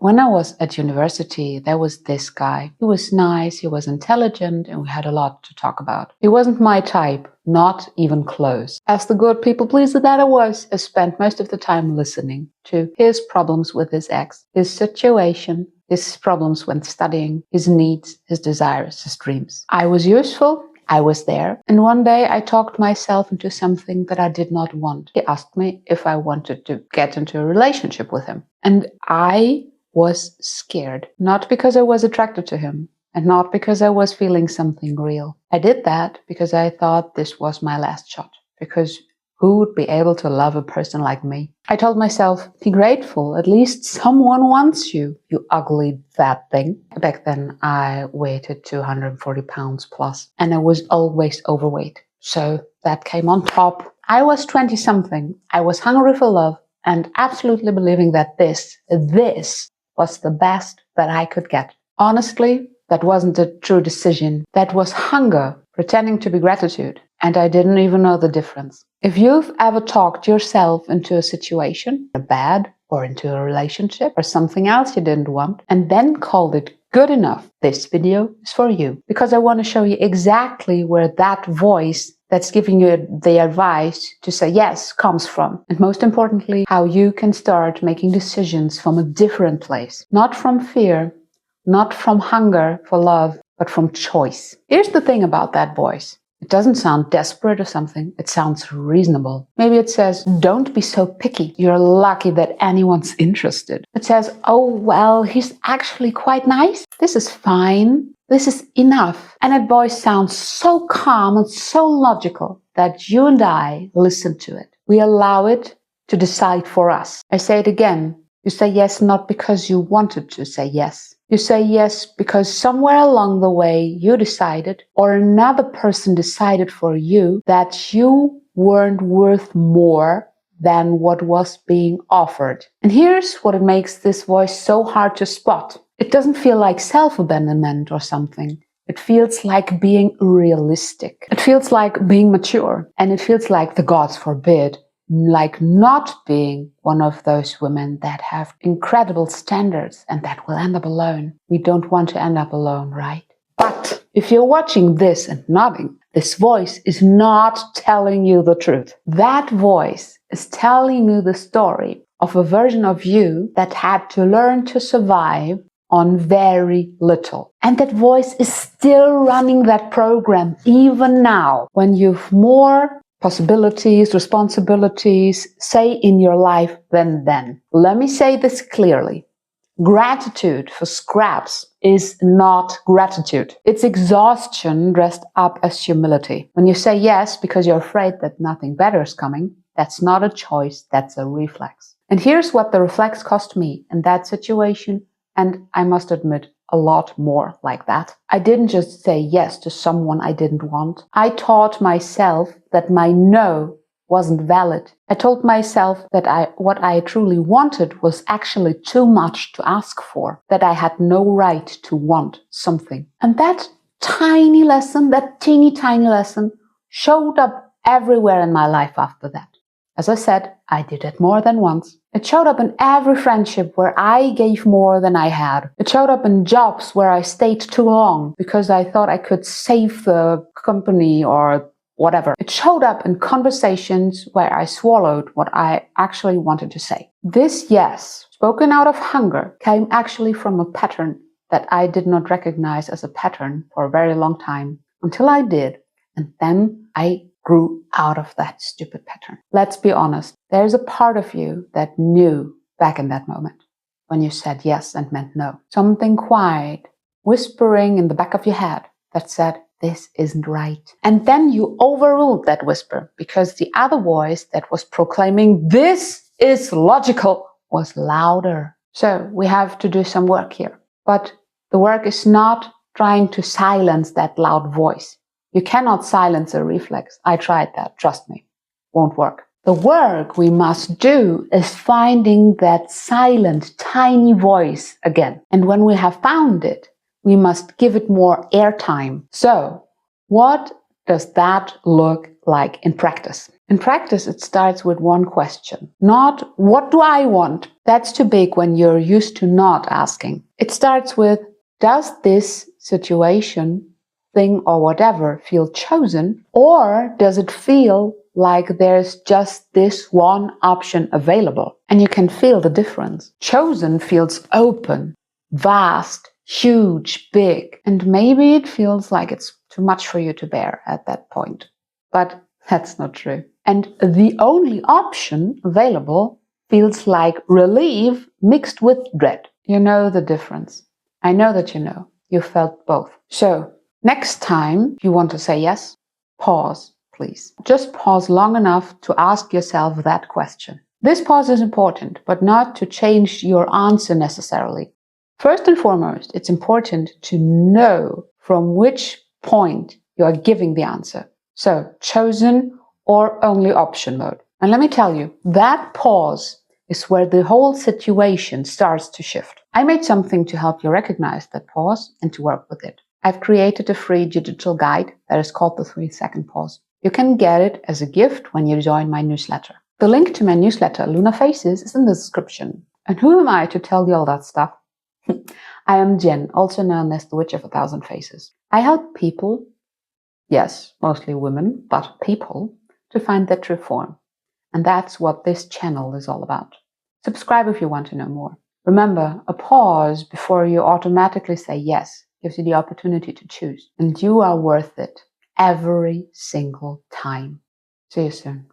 When I was at university, there was this guy. He was nice, he was intelligent, and we had a lot to talk about. He wasn't my type, not even close. As the good people pleaser that I was, I spent most of the time listening to his problems with his ex, his situation, his problems when studying, his needs, his desires, his dreams. I was useful. I was there, and one day I talked myself into something that I did not want. He asked me if I wanted to get into a relationship with him. And I was scared, not because I was attracted to him, and not because I was feeling something real. I did that because I thought this was my last shot, because who would be able to love a person like me? I told myself, be grateful, at least someone wants you, you ugly fat thing. Back then I weighed 240 pounds plus, and I was always overweight. So that came on top. I was 20-something. I was hungry for love and absolutely believing that this was the best that I could get. Honestly, that wasn't a true decision. That was hunger pretending to be gratitude, and I didn't even know the difference. If you've ever talked yourself into a situation, a bad, or into a relationship, or something else you didn't want, and then called it good enough, this video is for you. Because I want to show you exactly where that voice that's giving you the advice to say yes comes from. And most importantly, how you can start making decisions from a different place. Not from fear, not from hunger for love, but from choice. Here's the thing about that voice. It doesn't sound desperate or something. It sounds reasonable. Maybe it says, don't be so picky. You're lucky that anyone's interested. It says, oh, well, he's actually quite nice. This is fine. This is enough. And that voice sounds so calm and so logical that you and I listen to it. We allow it to decide for us. I say it again. You say yes not because you wanted to say yes. You say yes because somewhere along the way you decided, or another person decided for you, that you weren't worth more than what was being offered. And here's what it makes this voice so hard to spot. It doesn't feel like self-abandonment or something. It feels like being realistic. It feels like being mature. And it feels like, the gods forbid, like not being one of those women that have incredible standards and that will end up alone. We don't want to end up alone, right? But if you're watching this and nodding, this voice is not telling you the truth. That voice is telling you the story of a version of you that had to learn to survive on very little. And that voice is still running that program even now, when you've more possibilities, responsibilities, say, in your life than then. Let me say this clearly. Gratitude for scraps is not gratitude. It's exhaustion dressed up as humility. When you say yes because you're afraid that nothing better is coming, that's not a choice, that's a reflex. And here's what the reflex cost me in that situation, and I must admit, a lot more like that. I didn't just say yes to someone I didn't want. I taught myself that my no wasn't valid. I told myself that what I truly wanted was actually too much to ask for, that I had no right to want something. And that tiny lesson, that teeny tiny lesson, showed up everywhere in my life after that. As I said, I did it more than once. It showed up in every friendship where I gave more than I had. It showed up in jobs where I stayed too long because I thought I could save the company or whatever. It showed up in conversations where I swallowed what I actually wanted to say. This yes, spoken out of hunger, came actually from a pattern that I did not recognize as a pattern for a very long time, until I did, and then I grew out of that stupid pattern. Let's be honest, there's a part of you that knew back in that moment when you said yes and meant no. Something quiet, whispering in the back of your head that said, this isn't right. And then you overruled that whisper because the other voice that was proclaiming this is logical was louder. So we have to do some work here. But the work is not trying to silence that loud voice. You cannot silence a reflex. I tried that, trust me. Won't work. The work we must do is finding that silent, tiny voice again. And when we have found it, we must give it more airtime. So, what does that look like in practice? In practice, it starts with one question. Not, what do I want? That's too big when you're used to not asking. It starts with, does this situation, thing, or whatever feel chosen? Or does it feel like there's just this one option available? And you can feel the difference. Chosen feels open, vast, huge, big. And maybe it feels like it's too much for you to bear at that point. But that's not true. And the only option available feels like relief mixed with dread. You know the difference. I know that you know. You felt both. So, next time you want to say yes, pause, please. Just pause long enough to ask yourself that question. This pause is important, but not to change your answer necessarily. First and foremost, it's important to know from which point you are giving the answer. So, chosen or only option mode. And let me tell you, that pause is where the whole situation starts to shift. I made something to help you recognize that pause and to work with it. I've created a free digital guide that is called the 3-second pause. You can get it as a gift when you join my newsletter. The link to my newsletter, Luna Faces, is in the description. And who am I to tell you all that stuff? I am Jen, also known as the Witch of 1,000 Faces. I help people, yes, mostly women, but people, to find their true form. And that's what this channel is all about. Subscribe if you want to know more. Remember, a pause before you automatically say yes gives you the opportunity to choose. And you are worth it every single time. See you soon.